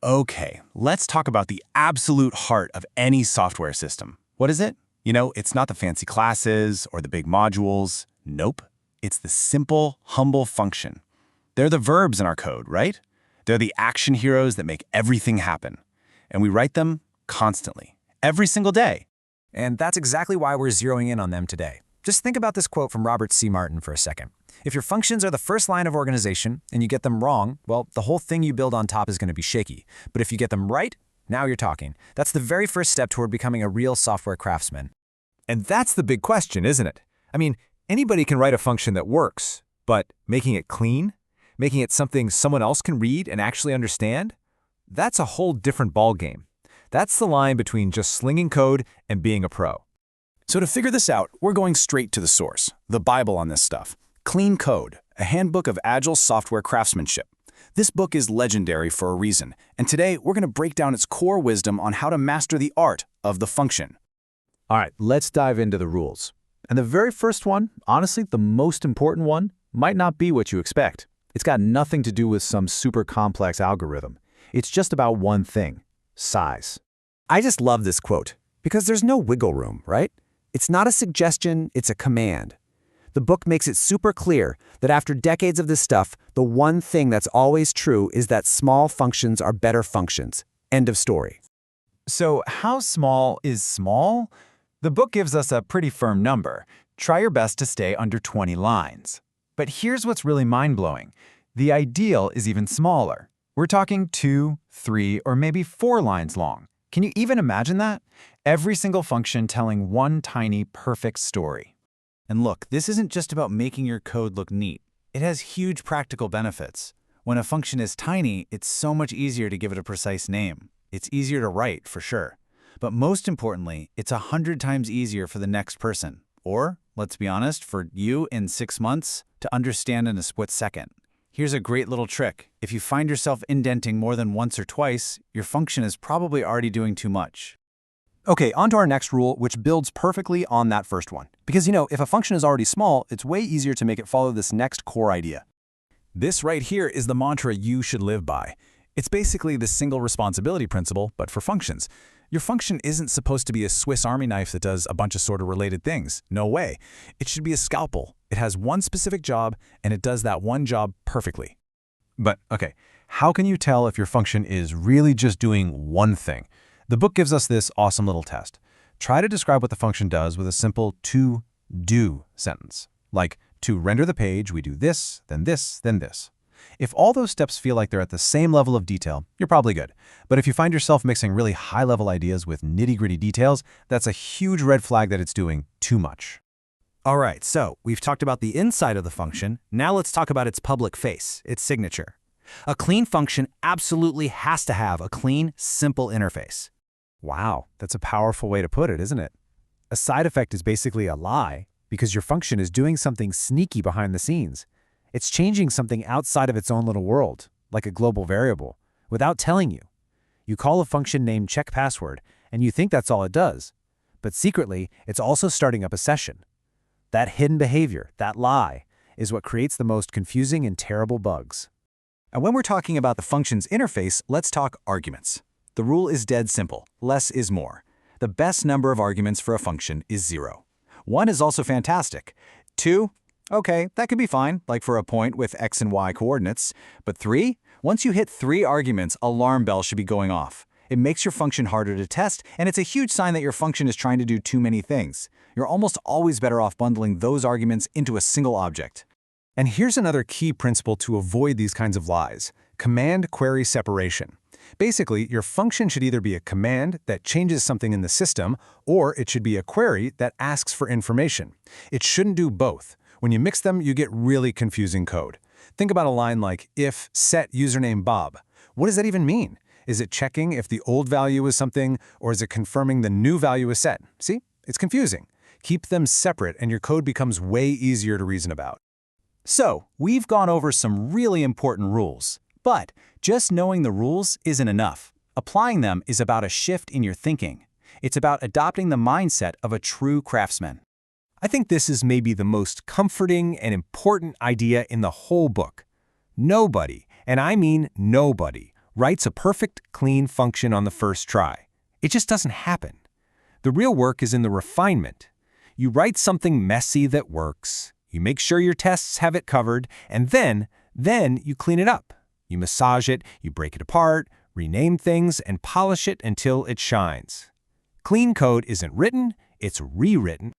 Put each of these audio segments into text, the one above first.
Okay, let's talk about the absolute heart of any software system. What is it? It's not the fancy classes or the big modules. Nope. It's the simple, humble function. They're the verbs in our code, right? They're the action heroes that make everything happen. And we write them constantly, every single day. And that's exactly why we're zeroing in on them today. Just think about this quote from Robert C. Martin for a second. If your functions are the first line of organization and you get them wrong, well, the whole thing you build on top is going to be shaky. But if you get them right, now you're talking. That's the very first step toward becoming a real software craftsman. And that's the big question, isn't it? I mean, anybody can write a function that works, but making it clean, making it something someone else can read and actually understand, that's a whole different ballgame. That's the line between just slinging code and being a pro. So to figure this out, we're going straight to the source, the Bible on this stuff. CleanCode, a handbook of agile software craftsmanship. This book is legendary for a reason, and today we're going to break down its core wisdom on how to master the art of the function. All right, let's dive into the rules. And the very first one, honestly, the most important one, might not be what you expect. It's got nothing to do with some super complex algorithm. It's just about one thing: size. I just love this quote because there's no wiggle room, right? It's not a suggestion, it's a command. The book makes it super clear that after decades of this stuff, the one thing that's always true is that small functions are better functions. End of story. So how small is small? The book gives us a pretty firm number. Try your best to stay under 20 lines. But here's what's really mind-blowing. The ideal is even smaller. We're talking 2, 3, or maybe 4 lines long. Can you even imagine that? Every single function telling one tiny, perfect story. And look, this isn't just about making your code look neat. It has huge practical benefits. When a function is tiny, it's so much easier to give it a precise name. It's easier to write, for sure. But most importantly, it's 100 times easier for the next person. Or, let's be honest, for you in 6 months to understand in a split second. Here's a great little trick. If you find yourself indenting more than once or twice, your function is probably already doing too much. Okay, on to our next rule, which builds perfectly on that first one. Because, if a function is already small, it's way easier to make it follow this next core idea. This right here is the mantra you should live by. It's basically the single responsibility principle, but for functions. Your function isn't supposed to be a Swiss Army knife that does a bunch of sort of related things. No way. It should be a scalpel. It has one specific job, and it does that one job perfectly. But, okay, how can you tell if your function is really just doing one thing? The book gives us this awesome little test. Try to describe what the function does with a simple to-do sentence. Like, to render the page, we do this, then this, then this. If all those steps feel like they're at the same level of detail, you're probably good. But if you find yourself mixing really high-level ideas with nitty-gritty details, that's a huge red flag that it's doing too much. All right, so we've talked about the inside of the function. Now let's talk about its public face, its signature. A clean function absolutely has to have a clean, simple interface. Wow, that's a powerful way to put it, isn't it? A side effect is basically a lie because your function is doing something sneaky behind the scenes. It's changing something outside of its own little world, like a global variable, without telling you. You call a function named checkPassword, and you think that's all it does. But secretly, it's also starting up a session. That hidden behavior, that lie, is what creates the most confusing and terrible bugs. And when we're talking about the function's interface, let's talk arguments. The rule is dead simple. Less is more. The best number of arguments for a function is 0. 1 is also fantastic. 2, okay, that could be fine, like for a point with x and y coordinates. But 3, once you hit 3 arguments, alarm bells should be going off. It makes your function harder to test, and it's a huge sign that your function is trying to do too many things. You're almost always better off bundling those arguments into a single object. And here's another key principle to avoid these kinds of lies: command-query separation. Basically, your function should either be a command that changes something in the system, or it should be a query that asks for information. It shouldn't do both. When you mix them, you get really confusing code. Think about a line like, if set username Bob. What does that even mean? Is it checking if the old value is something, or is it confirming the new value is set? See? It's confusing. Keep them separate, and your code becomes way easier to reason about. So, we've gone over some really important rules. But just knowing the rules isn't enough. Applying them is about a shift in your thinking. It's about adopting the mindset of a true craftsman. I think this is maybe the most comforting and important idea in the whole book. Nobody, and I mean nobody, writes a perfect, clean function on the first try. It just doesn't happen. The real work is in the refinement. You write something messy that works, you make sure your tests have it covered, and then you clean it up. You massage it, you break it apart, rename things, and polish it until it shines. Clean code isn't written, it's rewritten.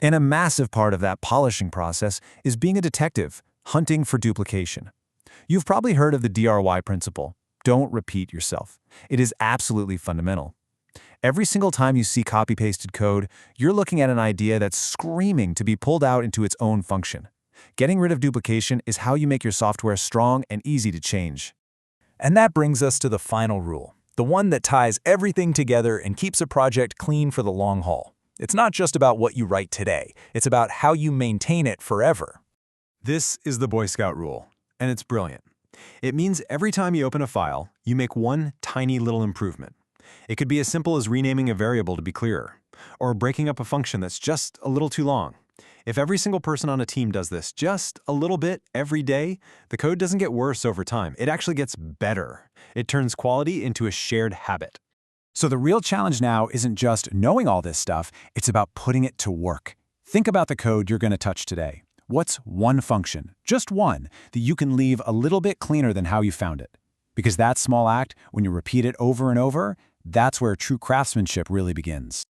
And a massive part of that polishing process is being a detective, hunting for duplication. You've probably heard of the DRY principle. Don't repeat yourself. It is absolutely fundamental. Every single time you see copy-pasted code, you're looking at an idea that's screaming to be pulled out into its own function. Getting rid of duplication is how you make your software strong and easy to change. And that brings us to the final rule, the one that ties everything together and keeps a project clean for the long haul. It's not just about what you write today, it's about how you maintain it forever. This is the Boy Scout rule, and it's brilliant. It means every time you open a file, you make one tiny little improvement. It could be as simple as renaming a variable to be clearer, or breaking up a function that's just a little too long. If every single person on a team does this just a little bit every day, the code doesn't get worse over time. It actually gets better. It turns quality into a shared habit. So the real challenge now isn't just knowing all this stuff, it's about putting it to work. Think about the code you're going to touch today. What's one function, just one, that you can leave a little bit cleaner than how you found it? Because that small act, when you repeat it over and over, that's where true craftsmanship really begins.